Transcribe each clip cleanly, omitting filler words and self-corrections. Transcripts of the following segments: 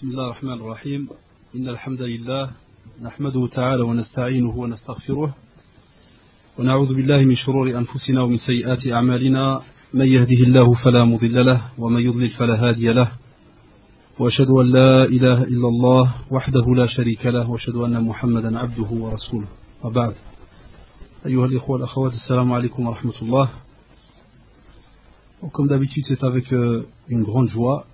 بسم الله الرحمن الرحيم إن الحمد لله نحمده تعالى ونستعينه ونستغفره ونعوذ بالله من شرور أنفسنا ومن سيئات أعمالنا من يهده الله فلا مضل له ومن يضلل فلا هادي له وأشهد أن لا إله إلا الله وحده لا شريك له وأشهد أن محمدا عبده ورسوله وبعد أيها الإخوة والأخوات السلام عليكم ورحمة الله. Comme d'habitude, c'est avec une grande joie,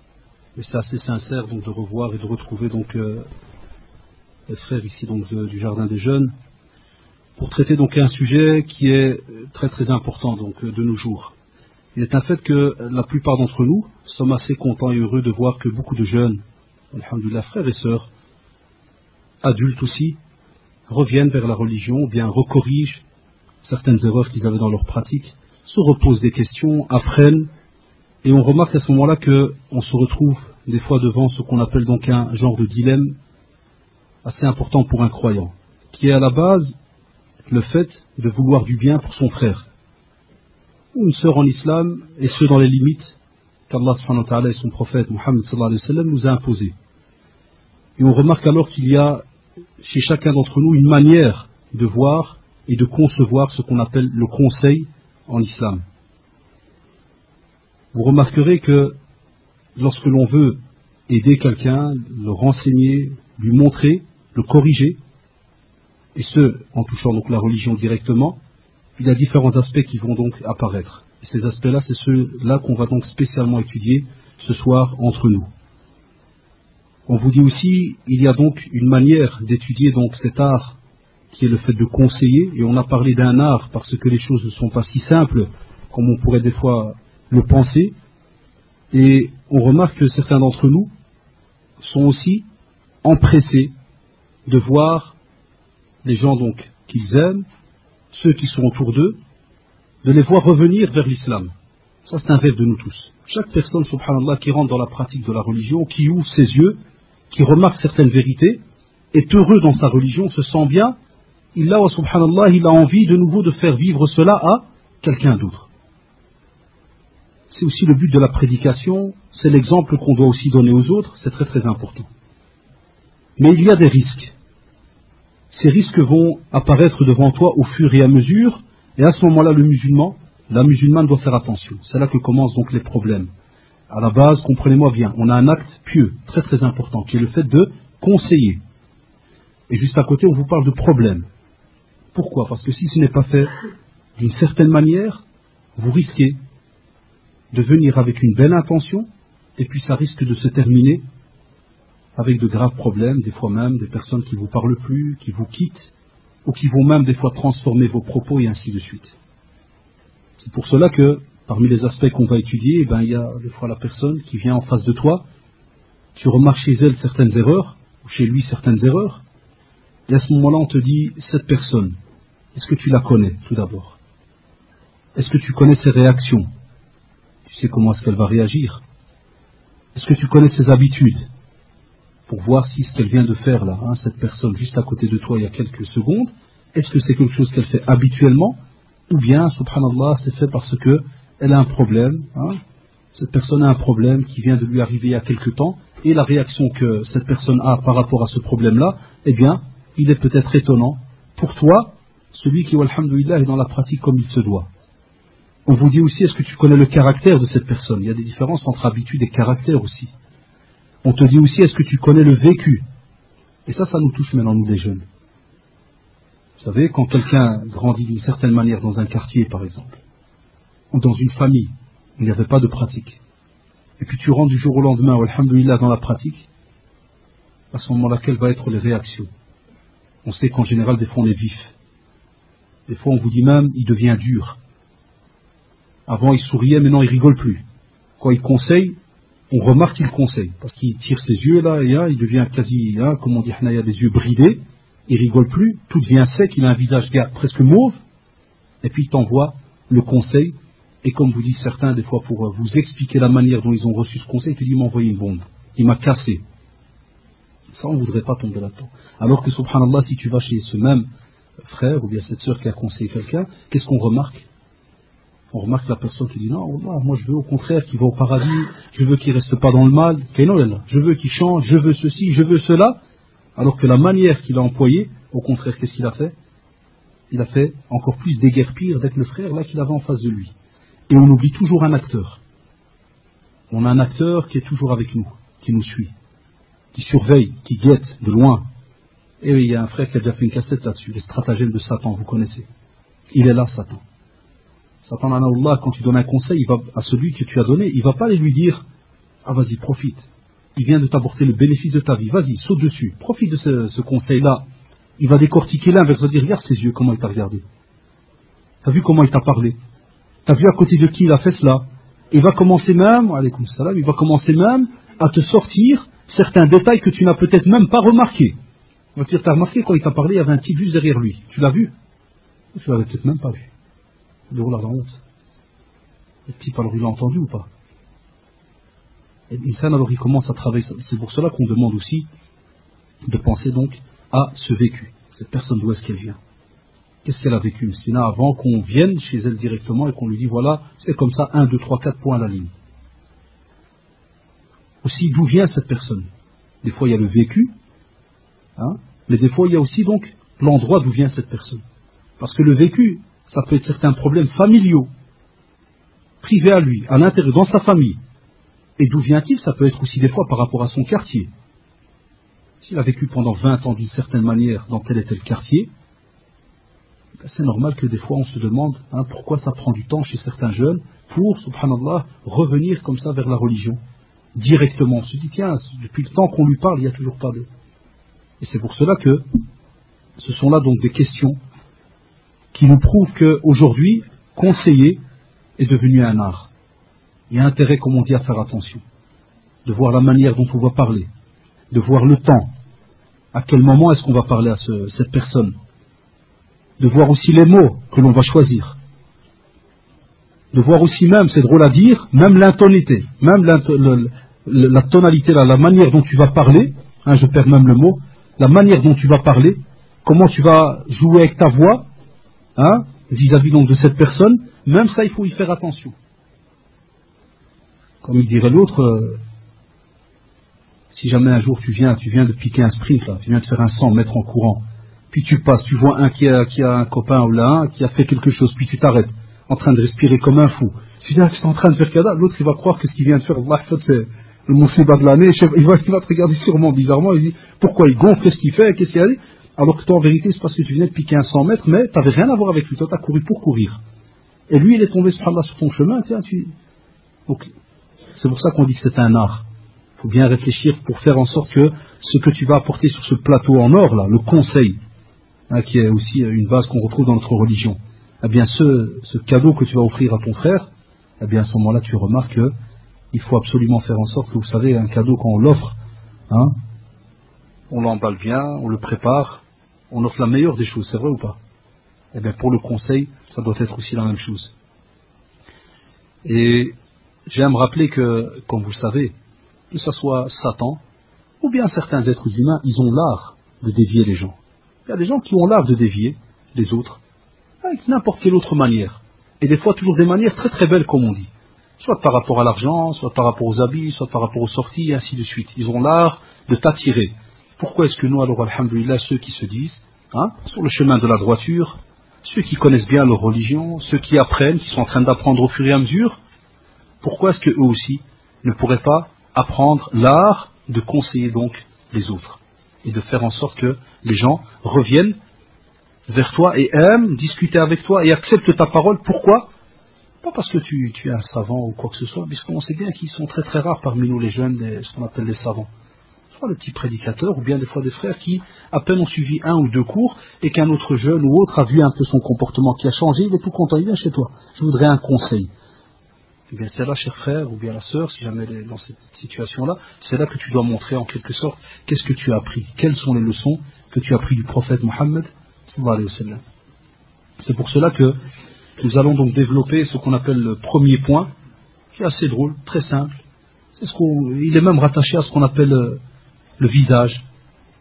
et c'est assez sincère donc de revoir et de retrouver donc les frères ici donc du Jardin des Jeunes pour traiter donc un sujet qui est très très important donc de nos jours. Il est un fait que la plupart d'entre nous sommes assez contents et heureux de voir que beaucoup de jeunes, alhamdoulilah, frères et sœurs, adultes aussi, reviennent vers la religion, ou bien recorrigent certaines erreurs qu'ils avaient dans leur pratique, se reposent des questions, apprennent, et on remarque à ce moment-là qu'on se retrouve des fois devant ce qu'on appelle donc un genre de dilemme assez important pour un croyant, qui est à la base le fait de vouloir du bien pour son frère, ou une sœur en islam, et ce dans les limites qu'Allah subhanahu wa ta'ala et son prophète Muhammad sallallahu alayhi wa sallam nous a imposées. Et on remarque alors qu'il y a chez chacun d'entre nous une manière de voir et de concevoir ce qu'on appelle le conseil en islam. Vous remarquerez que lorsque l'on veut aider quelqu'un, le renseigner, lui montrer, le corriger, et ce en touchant donc la religion directement, il y a différents aspects qui vont donc apparaître. Et ces aspects-là, c'est ceux-là qu'on va donc spécialement étudier ce soir entre nous. On vous dit aussi, il y a donc une manière d'étudier donc cet art qui est le fait de conseiller, et on a parlé d'un art parce que les choses ne sont pas si simples comme on pourrait des fois le penser, et on remarque que certains d'entre nous sont aussi empressés de voir les gens donc qu'ils aiment, ceux qui sont autour d'eux, de les voir revenir vers l'islam. Ça c'est un rêve de nous tous. Chaque personne, subhanallah, qui rentre dans la pratique de la religion, qui ouvre ses yeux, qui remarque certaines vérités, est heureux dans sa religion, se sent bien, il a envie de nouveau de faire vivre cela à quelqu'un d'autre. C'est aussi le but de la prédication, c'est l'exemple qu'on doit aussi donner aux autres, c'est très très important. Mais il y a des risques. Ces risques vont apparaître devant toi au fur et à mesure, et à ce moment-là, la musulmane doit faire attention. C'est là que commencent donc les problèmes. À la base, comprenez-moi bien, on a un acte pieux, très très important, qui est le fait de conseiller. Et juste à côté, on vous parle de problème. Pourquoi? Parce que si ce n'est pas fait d'une certaine manière, vous risquez de venir avec une belle intention, et puis ça risque de se terminer avec de graves problèmes, des fois même des personnes qui ne vous parlent plus, qui vous quittent, ou qui vont même des fois transformer vos propos et ainsi de suite. C'est pour cela que, parmi les aspects qu'on va étudier, il y a des fois la personne qui vient en face de toi, tu remarques chez elle certaines erreurs, ou chez lui certaines erreurs, et à ce moment-là on te dit, cette personne, est-ce que tu la connais tout d'abord? Est-ce que tu connais ses réactions? Tu sais comment est-ce qu'elle va réagir? Est-ce que tu connais ses habitudes? Pour voir si ce qu'elle vient de faire là, cette personne juste à côté de toi il y a quelques secondes, est-ce que c'est quelque chose qu'elle fait habituellement? Ou bien, subhanallah, c'est fait parce qu'elle a un problème, cette personne a un problème qui vient de lui arriver il y a quelque temps, et la réaction que cette personne a par rapport à ce problème-là, eh bien, il est peut-être étonnant pour toi, celui qui, alhamdoulilah, est dans la pratique comme il se doit. On vous dit aussi, est-ce que tu connais le caractère de cette personne? Il y a des différences entre habitude et caractère aussi. On te dit aussi, est-ce que tu connais le vécu? Et ça nous touche maintenant, nous les jeunes. Vous savez, quand quelqu'un grandit d'une certaine manière dans un quartier, par exemple, ou dans une famille, où il n'y avait pas de pratique, et puis tu rentres du jour au lendemain, alhamdoulilah, dans la pratique, à ce moment-là, quelles vont être les réactions? On sait qu'en général, des fois, on est vif. Des fois, on vous dit même, il devient dur. Avant, il souriait, maintenant, il rigole plus. Quand il conseille, on remarque qu'il conseille, parce qu'il tire ses yeux, là, et il devient quasi, comme on dit, il a des yeux bridés, il rigole plus, tout devient sec, il a un visage presque mauve, et puis il t'envoie le conseil, et comme vous disent certains, des fois, pour vous expliquer la manière dont ils ont reçu ce conseil, il m'a envoyé une bombe, il m'a cassé. Ça, on ne voudrait pas tomber là-dedans. Alors que, subhanallah, si tu vas chez ce même frère, ou bien cette sœur qui a conseillé quelqu'un, qu'est-ce qu'on remarque? On remarque la personne qui dit non, moi je veux au contraire qu'il va au paradis, je veux qu'il ne reste pas dans le mal, je veux qu'il change, je veux ceci, je veux cela, alors que la manière qu'il a employée, au contraire, qu'est-ce qu'il a fait? Il a fait encore plus déguerpir d'être le frère là qu'il avait en face de lui. Et on oublie toujours un acteur. On a un acteur qui est toujours avec nous, qui nous suit, qui surveille, qui guette de loin. Et oui, il y a un frère qui a déjà fait une cassette là-dessus, les stratagèmes de Satan, vous connaissez. Il est là, Satan. Satan, Allah, quand tu donnes un conseil à celui que tu as donné, il ne va pas aller lui dire « Ah, vas-y, profite. Il vient de t'apporter le bénéfice de ta vie. Vas-y, saute dessus. Profite de ce conseil-là. » Il va décortiquer l'inverse, il va dire « Regarde ses yeux, comment il t'a regardé. T'as vu comment il t'a parlé. T'as vu à côté de qui il a fait cela. » Il va commencer même, alaykoum salam, il va commencer même à te sortir certains détails que tu n'as peut-être même pas remarqués. Il va te dire « T'as remarqué quand il t'a parlé, il y avait un type juste derrière lui. Tu l'as vu? Tu l'avais peut-être même pas vu. » De la honte. Le type, alors il a entendu ou pas? Et l'insan, alors il commence à travailler. C'est pour cela qu'on demande aussi de penser donc à ce vécu. Cette personne, d'où est-ce qu'elle vient? Qu'est-ce qu'elle a vécu? Sinon, avant qu'on vienne chez elle directement et qu'on lui dise voilà, c'est comme ça, 1, 2, 3, 4 points à la ligne. Aussi, d'où vient cette personne? Des fois, il y a le vécu, mais des fois, il y a aussi donc l'endroit d'où vient cette personne. Parce que le vécu, ça peut être certains problèmes familiaux, privés à lui, à l'intérieur, dans sa famille. Et d'où vient-il? Ça peut être aussi des fois par rapport à son quartier. S'il a vécu pendant 20 ans d'une certaine manière dans tel et tel quartier, c'est normal que des fois on se demande pourquoi ça prend du temps chez certains jeunes pour, subhanallah, revenir comme ça vers la religion. Directement, on se dit tiens, depuis le temps qu'on lui parle, il n'y a toujours pas de... Et c'est pour cela que ce sont là donc des questions qui nous prouve qu'aujourd'hui, conseiller est devenu un art. Il y a intérêt, comme on dit, à faire attention. De voir la manière dont on va parler. De voir le temps. À quel moment est-ce qu'on va parler à cette personne. De voir aussi les mots que l'on va choisir. De voir aussi même, c'est drôle à dire, même l'intonité. Même la tonalité, la manière dont tu vas parler. Je perds même le mot. La manière dont tu vas parler. Comment tu vas jouer avec ta voix. Vis-à-vis donc de cette personne, même ça il faut y faire attention. Comme il dirait l'autre, si jamais un jour tu viens de piquer un sprint, là, tu viens de faire un 100 mètres en courant, puis tu passes, tu vois un qui a un copain ou là, qui a fait quelque chose, puis tu t'arrêtes, en train de respirer comme un fou. Tu dis, c'est en train de faire kada, l'autre il va croire que ce qu'il vient de faire, c'est le monsiba de l'année, il va te regarder sûrement bizarrement, il dit, pourquoi il gonfle, qu'est-ce qu'il fait, qu'est-ce qu'il a dit? Alors que toi, en vérité, c'est parce que tu venais de piquer un 100 mètres, mais tu n'avais rien à voir avec lui. Toi, tu as couru pour courir. Et lui, il est tombé subhanallah sur ton chemin. Tiens, Donc, c'est pour ça qu'on dit que c'est un art. Il faut bien réfléchir pour faire en sorte que ce que tu vas apporter sur ce plateau en or, là, le conseil, qui est aussi une base qu'on retrouve dans notre religion, eh bien, ce cadeau que tu vas offrir à ton frère, eh bien, à ce moment-là, tu remarques qu'il faut absolument faire en sorte que, vous savez, un cadeau, quand on l'offre, on l'emballe bien, on le prépare, on offre la meilleure des choses, c'est vrai ou pas? Eh bien, pour le conseil, ça doit être aussi la même chose. Et j'aime rappeler que, comme vous le savez, que ce soit Satan, ou bien certains êtres humains, ils ont l'art de dévier les gens. Il y a des gens qui ont l'art de dévier les autres, avec n'importe quelle autre manière. Et des fois, toujours des manières très très belles, comme on dit. Soit par rapport à l'argent, soit par rapport aux habits, soit par rapport aux sorties, et ainsi de suite. Ils ont l'art de t'attirer. Pourquoi est-ce que nous, alors, alhamdoulilah, ceux qui se disent, sur le chemin de la droiture, ceux qui connaissent bien leur religion, ceux qui apprennent, qui sont en train d'apprendre au fur et à mesure, pourquoi est-ce qu'eux aussi ne pourraient pas apprendre l'art de conseiller donc les autres et de faire en sorte que les gens reviennent vers toi et aiment discuter avec toi et acceptent ta parole? Pourquoi? Pas parce que tu es un savant ou quoi que ce soit, puisqu'on sait bien qu'ils sont très très rares parmi nous les jeunes, ce qu'on appelle les savants. Soit des petits prédicateurs, ou bien des fois des frères qui à peine ont suivi 1 ou 2 cours, et qu'un autre jeune ou autre a vu un peu son comportement qui a changé, il est tout content, il vient chez toi. Je voudrais un conseil. Eh bien c'est là, cher frère, ou bien la sœur, si jamais elle est dans cette situation-là, c'est là que tu dois montrer en quelque sorte qu'est-ce que tu as appris, quelles sont les leçons que tu as appris du prophète Mohammed sallallahu alayhi wa sallam. C'est pour cela que nous allons donc développer ce qu'on appelle le premier point, qui est assez drôle, très simple. Il est même rattaché à ce qu'on appelle le visage,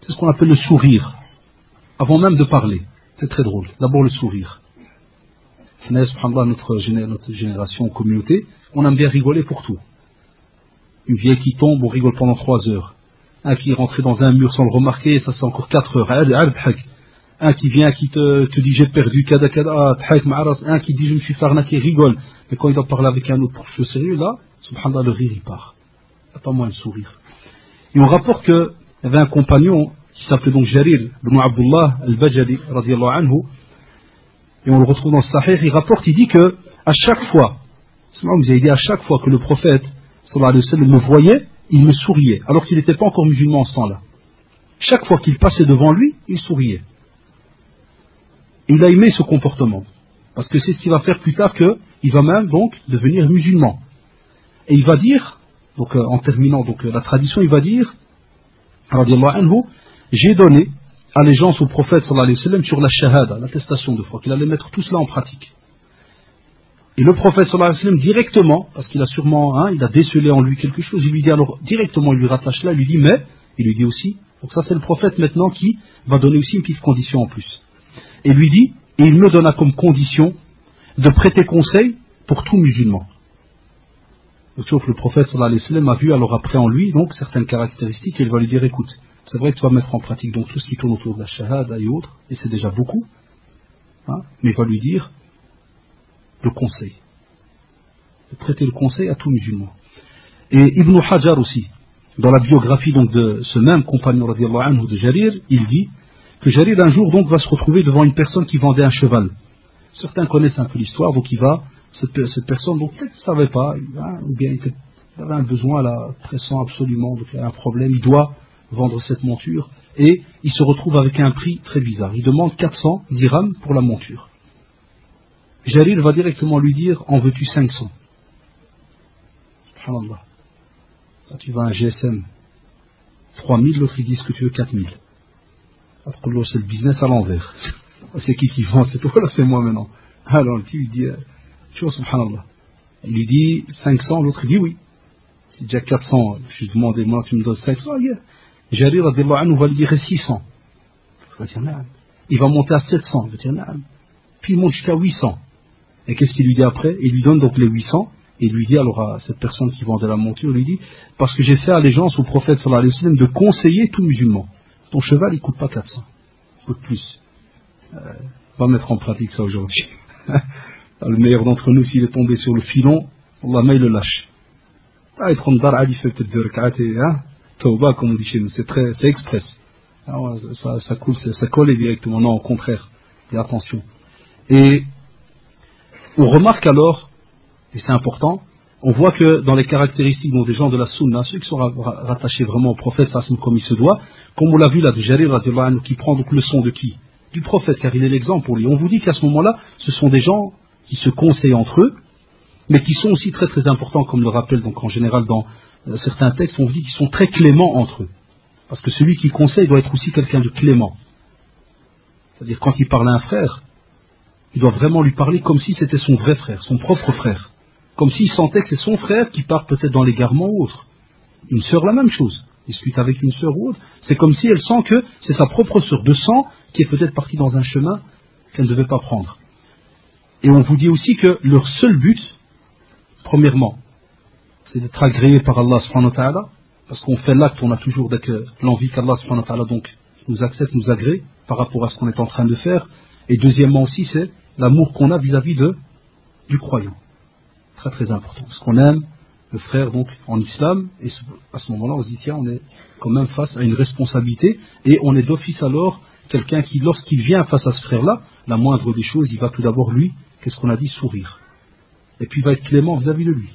c'est ce qu'on appelle le sourire, avant même de parler. C'est très drôle. D'abord le sourire. Subhanallah, notre génération, communauté, on aime bien rigoler pour tout. Une vieille qui tombe, on rigole pendant 3 heures. Un qui est rentré dans un mur sans le remarquer, ça c'est encore 4 heures. Un qui vient, qui te dit j'ai perdu, un qui dit je me suis fait arnaquer, rigole. Mais quand il doit parler avec un autre pour chose sérieux, là, subhanallah, le rire il part. Il n'y a pas moyen de sourire. Et on rapporte qu'il y avait un compagnon qui s'appelait donc Jarir ibn Abdullah al-Bajali, radiallahu anhu, et on le retrouve dans le Sahih, il rapporte, il dit que à chaque fois, vous avez dit à chaque fois que le prophète sallallahu alayhi wa sallam me voyait, il me souriait, alors qu'il n'était pas encore musulman en ce temps-là. Chaque fois qu'il passait devant lui, il souriait. Et il a aimé ce comportement, parce que c'est ce qui va faire plus tard qu'il va même donc devenir musulman. Et il va dire, donc en terminant donc la tradition, il va dire, radiallahu anhu, j'ai donné allégeance au prophète sallallahu alayhi wa sallam sur la shahada, l'attestation de foi, qu'il allait mettre tout cela en pratique. Et le prophète sallallahu alayhi wa sallam directement, parce qu'il a sûrement, il a décelé en lui quelque chose, il lui dit alors directement, il lui rattache là, il lui dit mais, il lui dit aussi, donc ça c'est le prophète maintenant qui va donner aussi une petite condition en plus. Et lui dit, et il me donna comme condition de prêter conseil pour tout musulman. Donc le prophète sallallahu alayhi wa sallam a vu alors après en lui donc certaines caractéristiques et il va lui dire écoute, c'est vrai que tu vas mettre en pratique donc tout ce qui tourne autour de la shahada et autres, et c'est déjà beaucoup, mais il va lui dire le conseil, de prêter le conseil à tout musulman. Et Ibn Hajar aussi, dans la biographie donc de ce même compagnon radiallahu anhu de Jarir, il dit que Jarir un jour donc va se retrouver devant une personne qui vendait un cheval. Certains connaissent un peu l'histoire, donc il va, cette personne donc peut-être ne savait pas, ou bien il avait un besoin là, pressant absolument, donc il a un problème, il doit vendre cette monture, et il se retrouve avec un prix très bizarre. Il demande 400 dirhams pour la monture. Jarir va directement lui dire, en veux-tu 500? Subhanallah. Là tu vas à un GSM 3000, l'autre il dit que tu veux 4000. Alors c'est le business à l'envers. C'est qui vend? C'est toi là, c'est moi maintenant. Alors le type il dit, tu vois, subhanallah. Il lui dit 500, l'autre il dit oui. C'est déjà 400, je lui demande, moi tu me donnes 500, yeah. Jarir radiallahu anhu va lui dire 600. Il va dire naam. Il va monter à 700, il va dire naam. Puis il monte jusqu'à 800. Et qu'est-ce qu'il lui dit après? Il lui donne donc les 800, et il lui dit alors à cette personne qui vendait la monture, il lui dit, parce que j'ai fait allégeance au prophète sallallahu alayhi wa sallam de conseiller tout musulman. Ton cheval il coûte pas 400, il coûte plus. On va mettre en pratique ça aujourd'hui. Le meilleur d'entre nous, s'il est tombé sur le filon, Allah il le lâche. Il prend le dar ali fait peut-être 2 rak'at et tauba comme on dit chez nous, c'est express. Ça coule, ça colle directement. Non, au contraire. Et attention. Et on remarque alors, et c'est important, on voit que dans les caractéristiques des gens de la sunna, ceux qui sont rattachés vraiment au prophète comme il se doit, comme on l'a vu là de Jarir radiallahu anhu, qui prend donc leçon de qui? Du prophète, car il est l'exemple pour lui. On vous dit qu'à ce moment-là, ce sont des gens qui se conseillent entre eux, mais qui sont aussi très très importants, comme le rappelle donc en général dans certains textes, on vous dit qu'ils sont très cléments entre eux. Parce que celui qui conseille doit être aussi quelqu'un de clément. C'est-à-dire quand il parle à un frère, il doit vraiment lui parler comme si c'était son vrai frère, son propre frère. Comme s'il sentait que c'est son frère qui part peut-être dans l'égarement ou autre. Une sœur, la même chose. Discute avec une sœur ou autre. C'est comme si elle sent que c'est sa propre sœur de sang qui est peut-être partie dans un chemin qu'elle ne devait pas prendre. Et on vous dit aussi que leur seul but, premièrement, c'est d'être agréé par Allah subhanahu wa ta'ala, parce qu'on fait l'acte, on a toujours l'envie qu'Allah subhanahu wa ta'ala donc nous accepte, nous agrée par rapport à ce qu'on est en train de faire. Et deuxièmement aussi, c'est l'amour qu'on a vis-à-vis du croyant. Très très important. Parce qu'on aime le frère donc en islam, et à ce moment-là on se dit tiens, on est quand même face à une responsabilité, et on est d'office alors quelqu'un qui, lorsqu'il vient face à ce frère-là, la moindre des choses, il va tout d'abord lui, qu'est-ce qu'on a dit, sourire. Et puis il va être clément vis-à-vis de lui.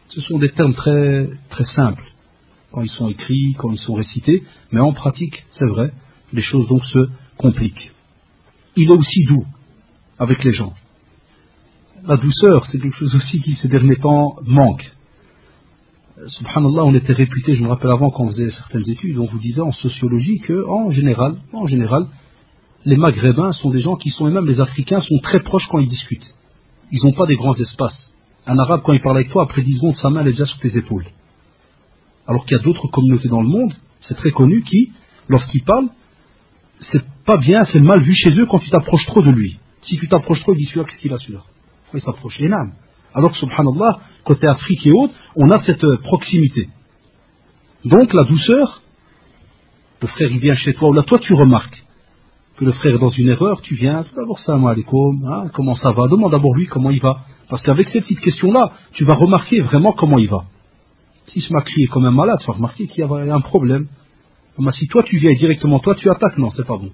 Ce sont des termes très, très simples, quand ils sont écrits, quand ils sont récités, mais en pratique, c'est vrai, les choses donc se compliquent. Il est aussi doux avec les gens. La douceur, c'est quelque chose aussi qui ces derniers temps manque. Subhanallah, on était réputé, je me rappelle avant quand on faisait certaines études, on vous disait en sociologie que, en général, les Maghrébins sont des gens qui sont, et même les Africains, sont très proches quand ils discutent. Ils n'ont pas des grands espaces. Un Arabe, quand il parle avec toi, après 10 secondes, sa main elle est déjà sous tes épaules. Alors qu'il y a d'autres communautés dans le monde, c'est très connu, qui, lorsqu'ils parlent, c'est pas bien, c'est mal vu chez eux quand tu t'approches trop de lui. Si tu t'approches trop, il dit celui-là, qu'est-ce qu'il a celui-là? il s'approche. Et non. Alors que, subhanallah, côté Afrique et autres, on a cette proximité. Donc, la douceur, le frère il vient chez toi, ou là, toi tu remarques que le frère est dans une erreur, tu viens, tout d'abord, salam alaikum, hein, comment ça va, demande d'abord lui comment il va. Parce qu'avec ces petites questions-là, tu vas remarquer vraiment comment il va. Si ce Makri est quand même malade, tu vas remarquer qu'il y a un problème. Mais si toi tu viens et directement, toi tu attaques, non, c'est pas bon.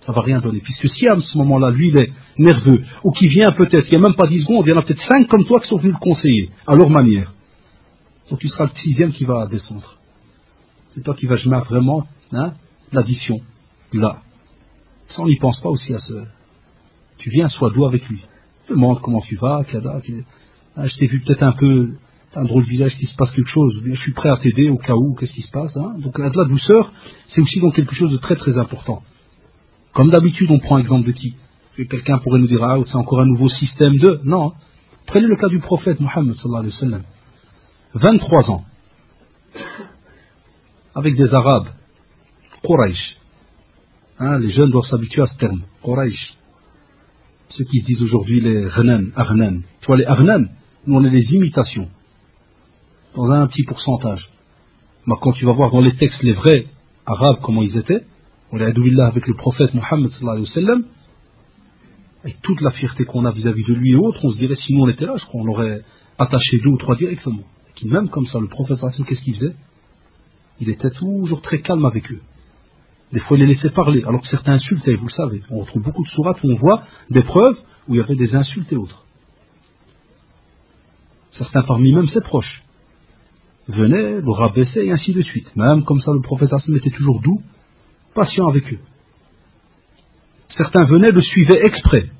Ça va rien donner. Puisque si à ce moment-là, lui il est nerveux, ou qui vient peut-être, il n'y a même pas 10 secondes, il y en a peut-être 5 comme toi qui sont venus le conseiller, à leur manière. Donc tu seras le 6e qui va descendre. C'est toi qui vas jamais vraiment, hein, l'addition. Là. Ça, on n'y pense pas aussi à ce. Tu viens, sois doux avec lui. Demande comment tu vas, Kada, je t'ai vu peut-être un peu, t'as un drôle de visage, qu'il se passe quelque chose, je suis prêt à t'aider au cas où, qu'est-ce qui se passe, hein. Donc la douceur, c'est aussi donc quelque chose de très très important. Comme d'habitude, on prend exemple de qui? Quelqu'un pourrait nous dire, ah, c'est encore un nouveau système de. Non. Prenez le cas du prophète Mohammed sallallahu alayhi wa sallam. 23 ans. Avec des Arabes. Quraysh. Hein, les jeunes doivent s'habituer à ce terme. Quraysh. Ceux qui se disent aujourd'hui les Arnan. Tu vois, les Arnan, nous on est des imitations. Dans un petit pourcentage. Mais quand tu vas voir dans les textes les vrais Arabes, comment ils étaient, on est avec le prophète Mohammed sallallahu alayhi wa sallam, avec toute la fierté qu'on a vis-à-vis de lui et autres, on se dirait si nous on était là, je crois qu'on l'aurait attaché 2 ou 3 directement. Et même comme ça, le prophète sallallahu alayhi wa sallam, qu'est-ce qu'il faisait? Il était toujours très calme avec eux. Des fois, il les laissait parler, alors que certains insultaient, vous le savez. On retrouve beaucoup de sourates où on voit des preuves où il y avait des insultes et autres. Certains parmi même ses proches venaient, le rabaissaient et ainsi de suite. Même comme ça, le prophète sallallahu alayhi wa sallam était toujours doux, patient avec eux. Certains venaient, le suivaient exprès.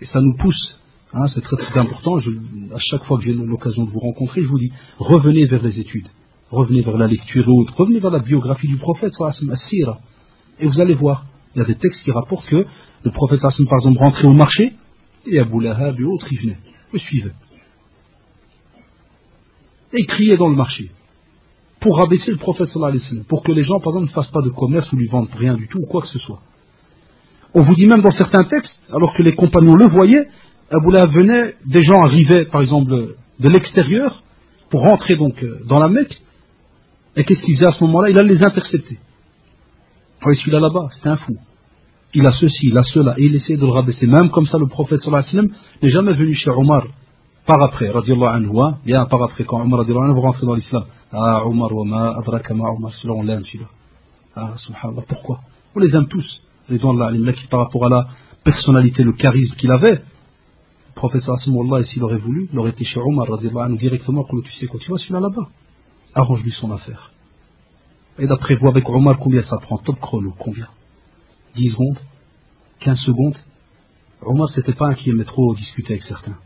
Et ça nous pousse, hein, c'est très très important. À chaque fois que j'ai l'occasion de vous rencontrer, je vous dis, revenez vers les études. Revenez vers la lecture et autres. Revenez vers la biographie du prophète, et vous allez voir. Il y a des textes qui rapportent que le prophète, par exemple, rentrait au marché, et Abu Lahab et autres, ils venaient, le suivaient. Et ils criaient dans le marché. Pour rabaisser le prophète, pour que les gens, par exemple, ne fassent pas de commerce ou lui vendent rien du tout, ou quoi que ce soit. On vous dit même dans certains textes, alors que les compagnons le voyaient, Abu Lahab venait, des gens arrivaient, par exemple, de l'extérieur, pour rentrer donc dans la Mecque. Et qu'est-ce qu'il faisait à ce moment-là? Il allait les intercepter. Oui, celui-là là-bas, c'était un fou. Il a ceci, il a cela, et il essayait de le rabaisser. Même comme ça, le prophète sallallahu alayhi wa sallam n'est jamais venu chez Omar par après, radiallahu anhu, bien par après, quand Omar radiallahu anhu rentre dans l'islam. Ah, Omar, wa ma adraka ma Omar, celui-là on l'aime, celui-là. Ah, subhanallah, pourquoi? On les aime tous, les gens de la qui par rapport à la personnalité, le charisme qu'il avait. Le prophète sallallahu alayhi wa sallam, s'il aurait voulu, il aurait été chez Omar radiallahu anhu directement, comme tu sais quoi, tu vois celui-là là-bas. Arrange-lui son affaire. Et d'après vous, avec Omar, combien ça prend? Top chrono, combien? 10 secondes? 15 secondes? Omar, c'était pas un qui aimait trop discuter avec certains.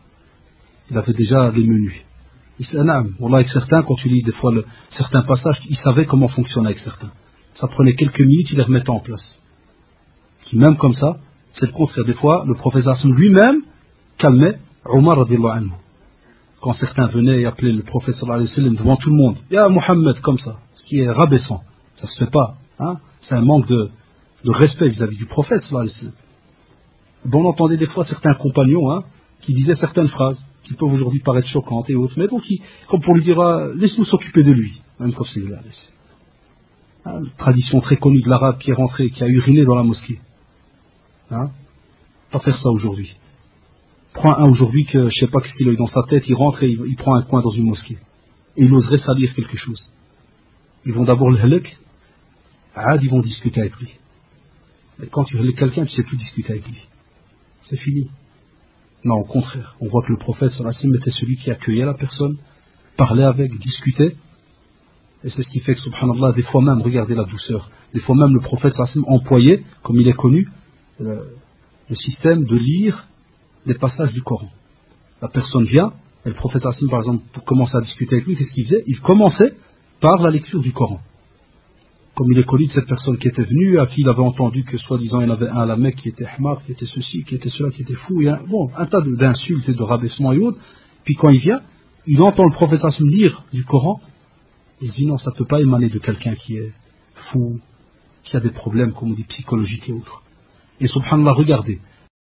Il avait déjà des menus. Wallah, avec certains, quand tu lis des fois certains passages, il savait comment fonctionner avec certains. Ça prenait quelques minutes, il les remettait en place. Qui même comme ça, c'est le contraire. Des fois, le professeur lui-même calmait Omar radiallahu anhu. Quand certains venaient et appelaient le prophète sallallahu alayhi wa sallam devant tout le monde, Ya Muhammad, comme ça, ce qui est rabaissant, ça se fait pas, hein? C'est un manque de respect vis-à-vis du prophète sallallahu alayhi wa sallam. Bon, on entendait des fois certains compagnons, hein, qui disaient certaines phrases qui peuvent aujourd'hui paraître choquantes et autres, mais donc comme pour lui dire, laisse-nous s'occuper de lui, même comme c'est là. Une tradition très connue de l'arabe qui est rentré, qui a uriné dans la mosquée. Hein? Pas faire ça aujourd'hui. Prends un aujourd'hui que je sais pas ce qu'il a eu dans sa tête, il rentre et il prend un coin dans une mosquée. Et il oserait salir quelque chose. Ils vont d'abord le halak, ils vont discuter avec lui. Et quand tu halak quelqu'un, tu ne sais plus discuter avec lui. C'est fini. Non, au contraire. On voit que le prophète sallallahu alayhi wa sallam était celui qui accueillait la personne, parlait avec, discutait. Et c'est ce qui fait que, subhanallah, des fois même, regardez la douceur, des fois même le prophète sallallahu alayhi wa sallam employait, comme il est connu, le système de lire des passages du Coran. La personne vient, et le prophète sallallahu alayhi wa sallam, par exemple, pour commencer à discuter avec lui, qu'est-ce qu'il faisait? Il commençait par la lecture du Coran. Comme il est connu de cette personne qui était venue, à qui il avait entendu que soi-disant il y en avait un à la Mecque qui était hmar, qui était ceci, qui était cela, qui était fou, et un tas d'insultes et de rabaissements et autres. Puis quand il vient, il entend le prophète sallallahu alayhi wa sallam lire du Coran, il se dit non, ça ne peut pas émaner de quelqu'un qui est fou, qui a des problèmes, comme on dit, psychologiques et autres. Et subhanallah, regardez,